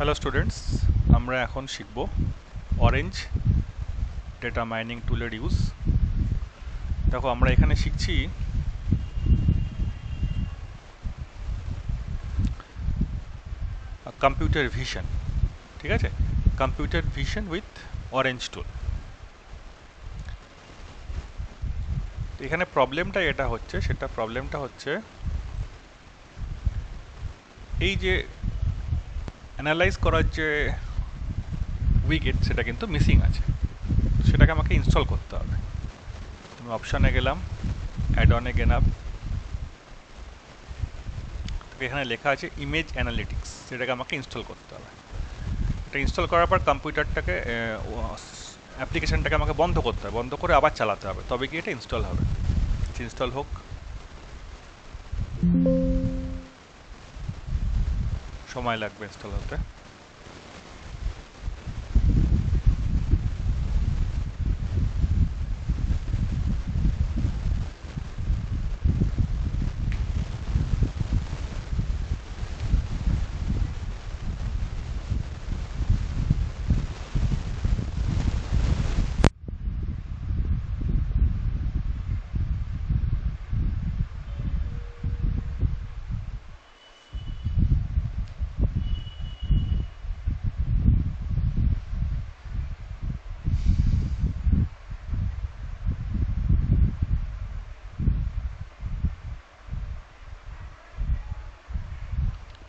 Hello students, আমরা এখন শিখব অরেঞ্জ ডেটা মাইনিং টুলের ইউজ। দেখো, আমরা এখানে শিখছি কম্পিউটার ভিশন। ঠিক আছে, কম্পিউটার ভিশন উইথ অরেঞ্জ টুল। এখানে প্রবলেমটা হচ্ছে এই যে অ্যানালাইজ করার যে উইকেট, সেটা কিন্তু মিসিং আছে। সেটাকে আমাকে ইনস্টল করতে হবে। তুমি অপশানে গেলাম, অ্যাড অনে গেলাম, এখানে লেখা আছে ইমেজ অ্যানালিটিক্স, সেটাকে আমাকে ইনস্টল করতে হবে। এটা ইনস্টল করার পর কম্পিউটারটাকে অ্যাপ্লিকেশনটাকে আমাকে বন্ধ করতে হবে, বন্ধ করে আবার চালাতে হবে, তবে কি এটা ইনস্টল হবে। ইনস্টল হোক। সময় লাগবে ইনস্টল হতে।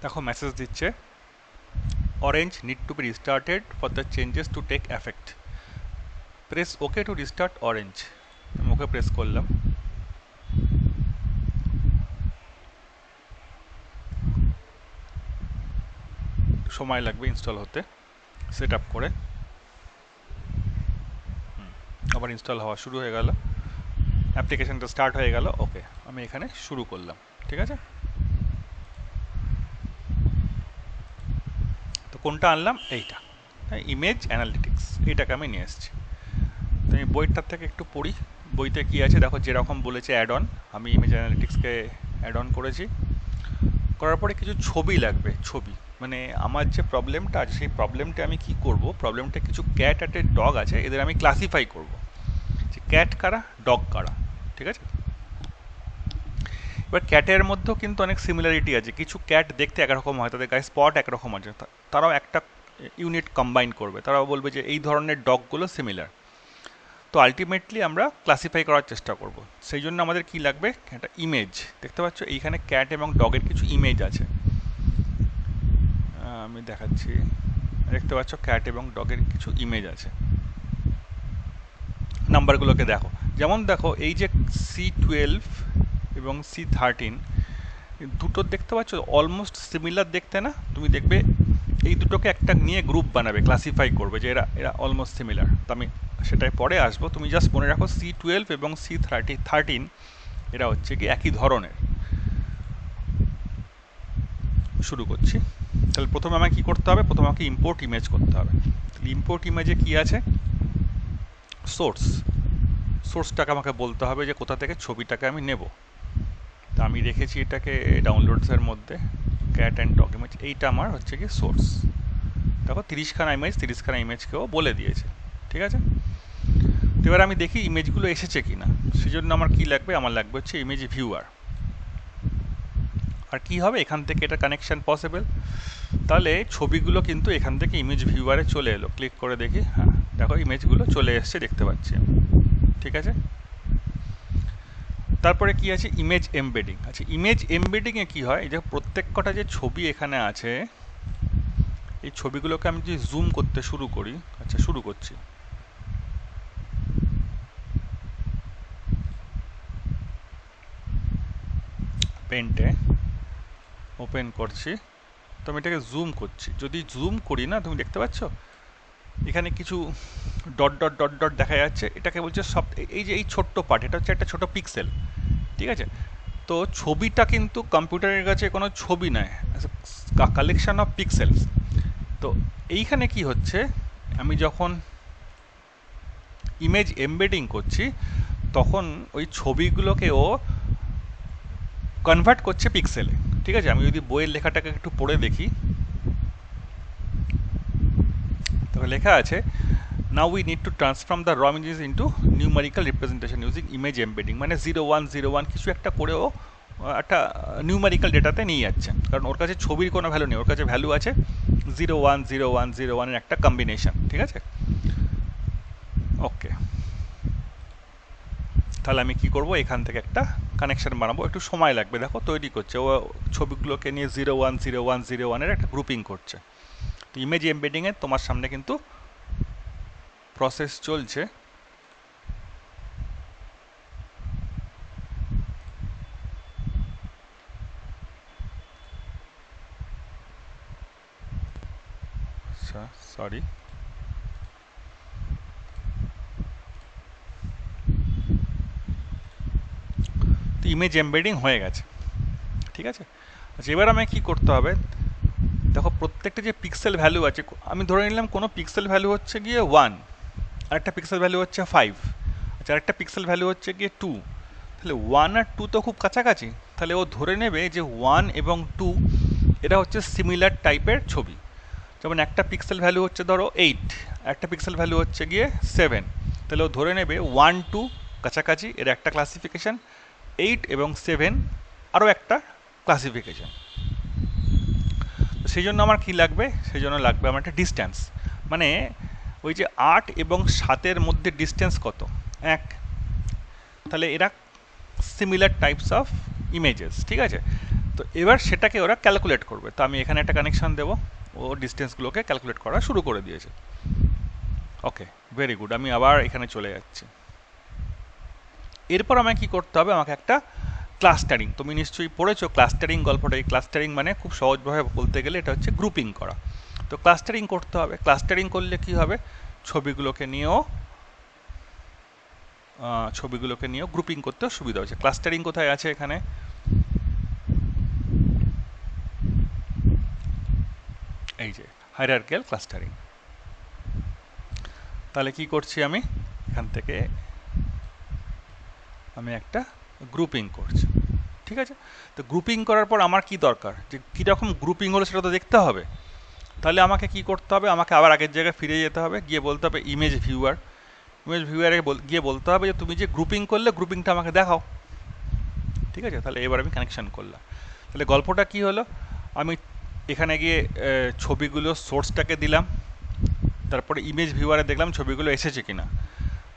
দেখো, মেসেজ দিচ্ছে Orange need to be restarted for the changes to take effect, press okay to restart Orange. আমি ওকে প্রেস করলাম। সময় লাগবে ইনস্টল হতে, সেট আপ করে। আবার ইনস্টল হওয়া শুরু হয়ে গেল, অ্যাপ্লিকেশনটা স্টার্ট হয়ে গেল। ওকে, আমি এখানে শুরু করলাম। ঠিক আছে, তো কোনটা আনলাম? এইটা, ইমেজ অ্যানালিটিক্স, এইটাকে আমি নিয়ে এসেছি। তো আমি বইটার থেকে একটু পড়ি, বইতে কি আছে দেখো। যেরকম বলেছে অ্যাড অন, আমি ইমেজ অ্যানালিটিক্সকে অ্যাড অন করেছি। করার পরে কিছু ছবি লাগবে। ছবি মানে আমার যে প্রবলেমটা আছে, সেই প্রবলেমটা আমি কি করব, প্রবলেমটা কিছু ক্যাট আর ডগ আছে, এদের আমি ক্লাসিফাই করব যে ক্যাট কারা, ডগ কারা। ঠিক আছে, এবার ক্যাটের মধ্যেও কিন্তু অনেক সিমিলারিটি আছে। কিছু ক্যাট দেখতে একরকম হয়, তাদের গায়ে স্পট একরকম আছে, তারাও একটা ইউনিট কম্বাইন করবে, তারাও বলবে যে এই ধরনের ডগগুলো সিমিলার। তো আলটিমেটলি আমরা ক্লাসিফাই করার চেষ্টা করব। সেই জন্য আমাদের কি লাগবে, একটা ইমেজ। দেখতে পাচ্ছ এইখানে ক্যাট এবং ডগের কিছু ইমেজ আছে। আমি দেখাচ্ছি, দেখতে পাচ্ছ ক্যাট এবং ডগের কিছু ইমেজ আছে। নাম্বারগুলোকে দেখো, যেমন দেখো এই যে C12 এবং C13, দুটো দেখতে পাচ্ছ অলমোস্ট সিমিলার দেখতে না? তুমি দেখবে এই দুটোকে একটা নিয়ে গ্রুপ বানাবে, ক্লাসিফাই করবে যে এরা এরা অলমোস্ট সিমিলার। তো আমি সেটাই পরে আসবো, তুমি জাস্ট মনে রাখো C12 এবং C13 এরা হচ্ছে কি একই ধরনের। শুরু করছি। তাহলে প্রথমে আমাকে কী করতে হবে? প্রথমে আমাকে ইম্পোর্ট ইমেজ করতে হবে। ইম্পোর্ট ইমেজে কি আছে? সোর্সটাকে আমাকে বলতে হবে যে কোথা থেকে ছবিটাকে আমি নেব। তা আমি রেখেছি এটাকে ডাউনলোডসের মধ্যে, ক্যাট অ্যান্ড ডগ ইমেজ। এইটা আমার হচ্ছে কি সোর্স। দেখো 30খানা ইমেজকেও বলে দিয়েছে। ঠিক আছে, তো এবার আমি দেখি ইমেজগুলো এসেছে কি না। সেই জন্য আমার কি লাগবে? আমার লাগবে হচ্ছে ইমেজ ভিউয়ার। আর কি হবে, এখান থেকে এটা কানেকশান পসিবল। তাহলে ছবিগুলো কিন্তু এখান থেকে ইমেজ ভিউয়ারে চলে এলো। ক্লিক করে দেখি, হ্যাঁ দেখো ইমেজগুলো চলে এসছে, দেখতে পাচ্ছি। ঠিক আছে, তারপরে কি আছে? Image embedding. আচ্ছা, ইমেজ এমবেডিংয়ে কি হয়, এই যে প্রত্যেক কটা যে ছবি এখানে আছে, এই ছবিগুলোকে আমি যদি জুম করতে শুরু করি। আচ্ছা, শুরু করছি। পেন্টে ওপেন করছি, তো আমি এটাকে জুম করছি। যদি জুম করি না, তুমি দেখতে পাচ্ছ এখানে কিছু ডট ডট ডট ডট দেখা যাচ্ছে। এটাকে বলছে সব, এই যে এই ছোট্ট পার্ট, এটা হচ্ছে একটা ছোট পিক্সেল। ঠিক আছে, তো ছবিটা কিন্তু কম্পিউটারের কাছে কোনো ছবি নয়, কালেকশন অফ পিক্সেলস। তো এইখানে কি হচ্ছে, আমি যখন ইমেজ এমবেডিং করছি, তখন ওই ছবিগুলোকে ও কনভার্ট করছে পিক্সেলে। ঠিক আছে, আমি যদি বইয়ের লেখাটাকে একটু পড়ে দেখি, লেখা আছে now we need to transform the raw images into numerical representation using image embedding, মানে 0101 কিছু একটা করেও একটা নিউমারিক্যাল ডেটাতে নিয়ে যাচ্ছে, কারণ ওর কাছে ছবির কোনো ভ্যালু নেই, ওর কাছে ভ্যালু আছে 010101 একটা কম্বিনেশন। ঠিক আছে, ওকে। তাহলে আমি কি করব, এখান থেকে একটা কানেকশন বানাবো, একটু সময় লাগবে, দেখো তৈরি করছে ও ছবিগুলোকে নিয়ে 010101 একটা গ্রুপিং করছে। তো ইমেজ এমবেডিংয়ে তোমার সামনে কিন্তু প্রসেস চলছে। সরি, তো ইমেজ এমবেডিং হয়ে গেছে। ঠিক আছে, আচ্ছা এবার আমায় কি করতে হবে, দেখো প্রত্যেকটা যে পিক্সেল ভ্যালু আছে, আমি ধরে নিলাম কোনো পিক্সেল ভ্যালু হচ্ছে গিয়ে 1, আরেকটা পিক্সেল ভ্যালু হচ্ছে 5, আচ্ছা আরেকটা পিক্সেল ভ্যালু হচ্ছে গিয়ে 2, তাহলে 1 আর 2 তো খুব কাছাকাছি, তাহলে ও ধরে নেবে যে 1 এবং 2 এরা হচ্ছে সিমিলার টাইপের ছবি। যেমন একটা পিক্সেল ভ্যালু হচ্ছে ধরো 8, একটা পিক্সেল ভ্যালু হচ্ছে গিয়ে 7, তাহলে ও ধরে নেবে 1 2 কাছাকাছি, এর একটা ক্লাসিফিকেশান, 8 এবং 7 আরও একটা ক্লাসিফিকেশান। তো সেই জন্য আমার কী লাগবে, সেই জন্য লাগবে আমার একটা ডিস্ট্যান্স, মানে ওই যে 8 এবং 7-এর মধ্যে ডিস্টেন্স কত, 1, তাহলে এরা সিমিলার টাইপস অফ ইমেজেস। ঠিক আছে, তো এবার সেটাকে ওরা ক্যালকুলেট করবে, তো আমি এখানে একটা কানেকশন দেবো, ও ডিস্টেন্সগুলোকে ক্যালকুলেট করা শুরু করে দিয়েছে। ওকে, ভেরি গুড, আমি আবার এখানে চলে যাচ্ছি। এরপর আমাকে কি করতে হবে, আমাকে একটা ক্লাস্টারিং, তুমি নিশ্চয়ই পড়েছো ক্লাস্টারিং গল্পটা। এই ক্লাস্টারিং মানে খুব সহজভাবে বলতে গেলে এটা হচ্ছে গ্রুপিং করা। তো ক্লাস্টারিং করতে হবে, ক্লাস্টারিং করলে কি হবে, ছবিগুলোকে নিয়েও গ্রুপিং করতেও সুবিধা হচ্ছে। ক্লাস্টারিং কোথায় আছে, এখানে এই যে হায়ারার্কিয়াল ক্লাস্টারিং। তাহলে কি করছি আমি, এখান থেকে আমি একটা গ্রুপিং করছি। ঠিক আছে, তো গ্রুপিং করার পর আমার কি দরকার, যে কীরকম গ্রুপিং হলো সেটা তো দেখতে হবে। তাহলে আমাকে কি করতে হবে, আমাকে আবার আগের জায়গায় ফিরে যেতে হবে, গিয়ে বলতে হবে ইমেজ ভিউয়ারে গিয়ে বলতে হবে যে তুমি যে গ্রুপিং করলে গ্রুপিংটা আমাকে দেখাও। ঠিক আছে, তাহলে এবার আমি কানেকশান করলাম। তাহলে গল্পটা কি হলো, আমি এখানে গিয়ে ছবিগুলো সোর্সটাকে দিলাম, তারপরে ইমেজ ভিউয়ারে দেখলাম ছবিগুলো এসেছে কিনা।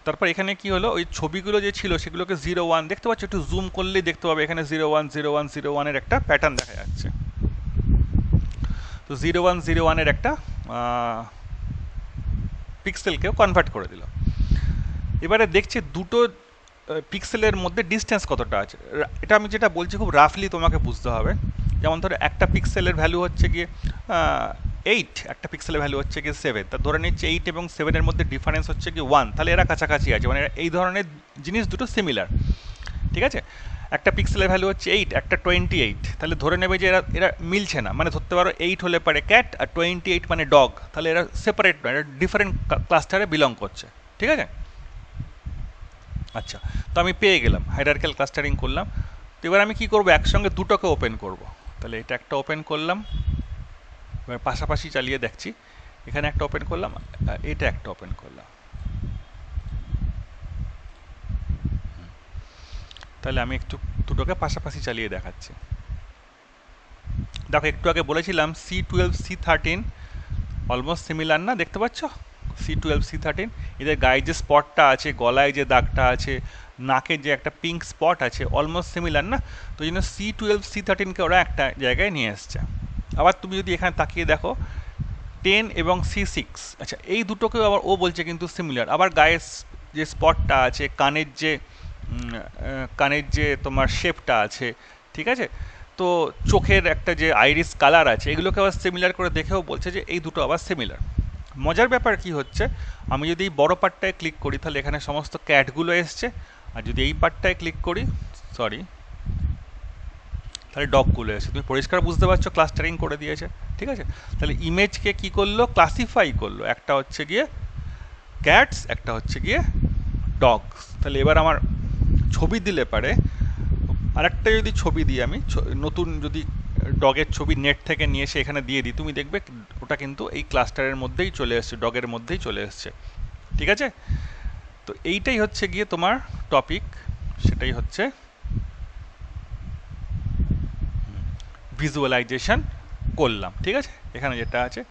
তারপর এখানে কি হলো, ওই ছবিগুলো যে ছিল সেগুলোকে 01 দেখতে পাচ্ছ, একটু জুম করলেই দেখতে পাবে এখানে 010101 একটা প্যাটার্ন দেখা যাচ্ছে। তো 0101 একটা পিক্সেলকেও কনভার্ট করে দিল। এবারে দেখছি দুটো পিক্সেলের মধ্যে ডিস্টেন্স কতটা আছে, এটা আমি যেটা বলছি খুব রাফলি তোমাকে বুঝতে হবে। যেমন ধরো একটা পিক্সেলের ভ্যালু হচ্ছে গিয়ে 8, একটা পিক্সেলের ভ্যালু হচ্ছে গিয়ে 7, তা ধরে নিচ্ছে 8 এবং 7-এর মধ্যে ডিফারেন্স হচ্ছে গিয়ে 1, তাহলে এরা কাছাকাছি আছে, মানে এই ধরনের জিনিস দুটো সিমিলার। ঠিক আছে, একটা পিক্সেলের ভ্যালু হচ্ছে 8, একটা 28, তাহলে ধরে নেবে যে এরা মিলছে না, মানে ধরতে পারো 8 হলে পারে ক্যাট আর 28 মানে ডগ, তাহলে এরা সেপারেট নয়, এরা ডিফারেন্ট ক্লাস্টারে বিলং করছে। ঠিক আছে, আচ্ছা তো আমি পেয়ে গেলাম, হায়ারার্কিয়াল ক্লাস্টারিং করলাম। তো এবার আমি কি করব, একসঙ্গে দুটোকে ওপেন করব। তাহলে এটা একটা ওপেন করলাম, এবার পাশাপাশি চালিয়ে দেখছি, এখানে একটা ওপেন করলাম, এটা একটা ওপেন করলাম। তাহলে আমি একটু দুটোকে পাশাপাশি চালিয়ে দেখাচ্ছি। দেখো একটু আগে বলেছিলাম C12 C13 অলমোস্ট সিমিলার না, দেখতে পাচ্ছ C12 C13, এদের গায়ে যে স্পটটা আছে, গলায় যে দাগটা আছে, নাকে যে একটা পিঙ্ক স্পট আছে, অলমোস্ট সিমিলার না, তো এই জন্য C12 C13কে ওরা একটা জায়গায় নিয়ে এসছে। আবার তুমি যদি এখানে তাকিয়ে দেখো 10 এবং C6, আচ্ছা এই দুটোকেও আবার ও বলছে কিন্তু সিমিলার। আবার গায়ে যে স্পটটা আছে, কানের যে তোমার শেপটা আছে, ঠিক আছে, তো চোখের একটা যে আইরিস কালার আছে, এগুলোকে আবার সিমিলার করে দেখেও বলছে যে এই দুটো আবার সিমিলার। মজার ব্যাপার কি হচ্ছে, আমি যদি এই বড় পার্টটায় ক্লিক করি তাহলে এখানে সমস্ত ক্যাটগুলো এসছে, আর যদি এই পার্টটায় ক্লিক করি তাহলে ডগগুলো এসে, তুমি পরিষ্কার বুঝতে পারছো ক্লাস্টারিং করে দিয়েছে। ঠিক আছে, তাহলে ইমেজকে কি করলো, ক্লাসিফাই করলো, একটা হচ্ছে গিয়ে ক্যাটস, একটা হচ্ছে গিয়ে ডগস। তাহলে এবার আমার ছবি দিলে পারে, আরেকটা যদি ছবি দিই আমি, নতুন যদি ডগের ছবি নেট থেকে নিয়ে এসে এখানে দিয়ে দিই, তুমি দেখবে ওটা কিন্তু এই ক্লাস্টারের মধ্যেই চলে এসছে, ডগের মধ্যেই চলে এসছে। ঠিক আছে, তো এইটাই হচ্ছে গিয়ে তোমার টপিক, সেটাই হচ্ছে ভিজুয়ালাইজেশন করলাম। ঠিক আছে, এখানে যেটা আছে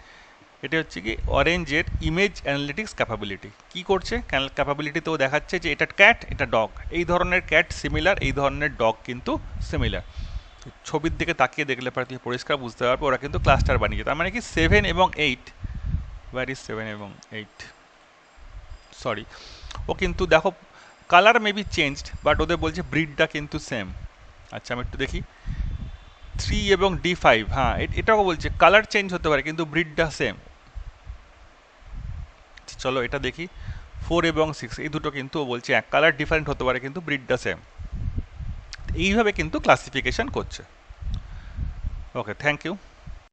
এটা হচ্ছে কি অরেঞ্জের ইমেজ অ্যানালিটিক্স ক্যাপাবিলিটি। কি করছে ক্যাপাবিলিটিতেও দেখাচ্ছে যে এটা ক্যাট, এটা ডগ, এই ধরনের ক্যাট সিমিলার, এই ধরনের ডগ কিন্তু সিমিলার। ছবির দিকে তাকিয়ে দেখলে পরে তুমি পরিষ্কার বুঝতে পারবে ওরা কিন্তু ক্লাস্টার বানিয়েছে। তার মানে কি 7 এবং 8, ওয়ার ইজ 7 এবং 8, সরি, ও কিন্তু দেখো colour may be changed, but ওদের বলছে ব্রিডটা কিন্তু সেম। আচ্ছা আমি একটু দেখি 3 এবং D5, হ্যাঁ এটাও বলছে কালার চেঞ্জ হতে পারে কিন্তু ব্রিডটা সেম। চলো এটা দেখি 4 এবং 6, এই দুটো কিন্তু ও বলছে এক কালার ডিফারেন্ট হতে পারে কিন্তু ব্রিডটা সেম। এইভাবে কিন্তু ক্লাসিফিকেশন করছে। ওকে, থ্যাংক ইউ।